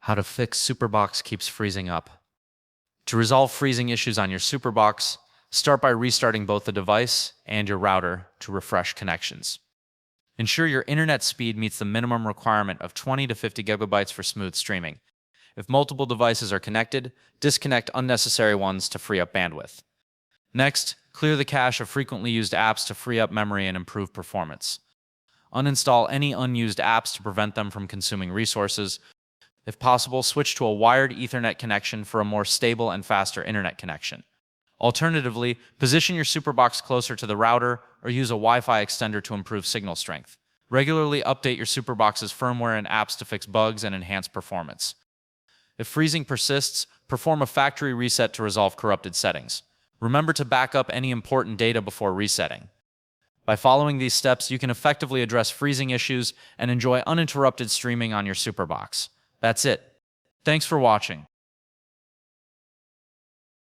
How to fix Superbox keeps freezing up. To resolve freezing issues on your Superbox, start by restarting both the device and your router to refresh connections. Ensure your internet speed meets the minimum requirement of 20 to 50 gigabytes for smooth streaming. If multiple devices are connected, disconnect unnecessary ones to free up bandwidth. Next, clear the cache of frequently used apps to free up memory and improve performance. Uninstall any unused apps to prevent them from consuming resources. If possible, switch to a wired Ethernet connection for a more stable and faster internet connection. Alternatively, position your Superbox closer to the router or use a Wi-Fi extender to improve signal strength. Regularly update your Superbox's firmware and apps to fix bugs and enhance performance. If freezing persists, perform a factory reset to resolve corrupted settings. Remember to back up any important data before resetting. By following these steps, you can effectively address freezing issues and enjoy uninterrupted streaming on your Superbox. That's it. Thanks for watching.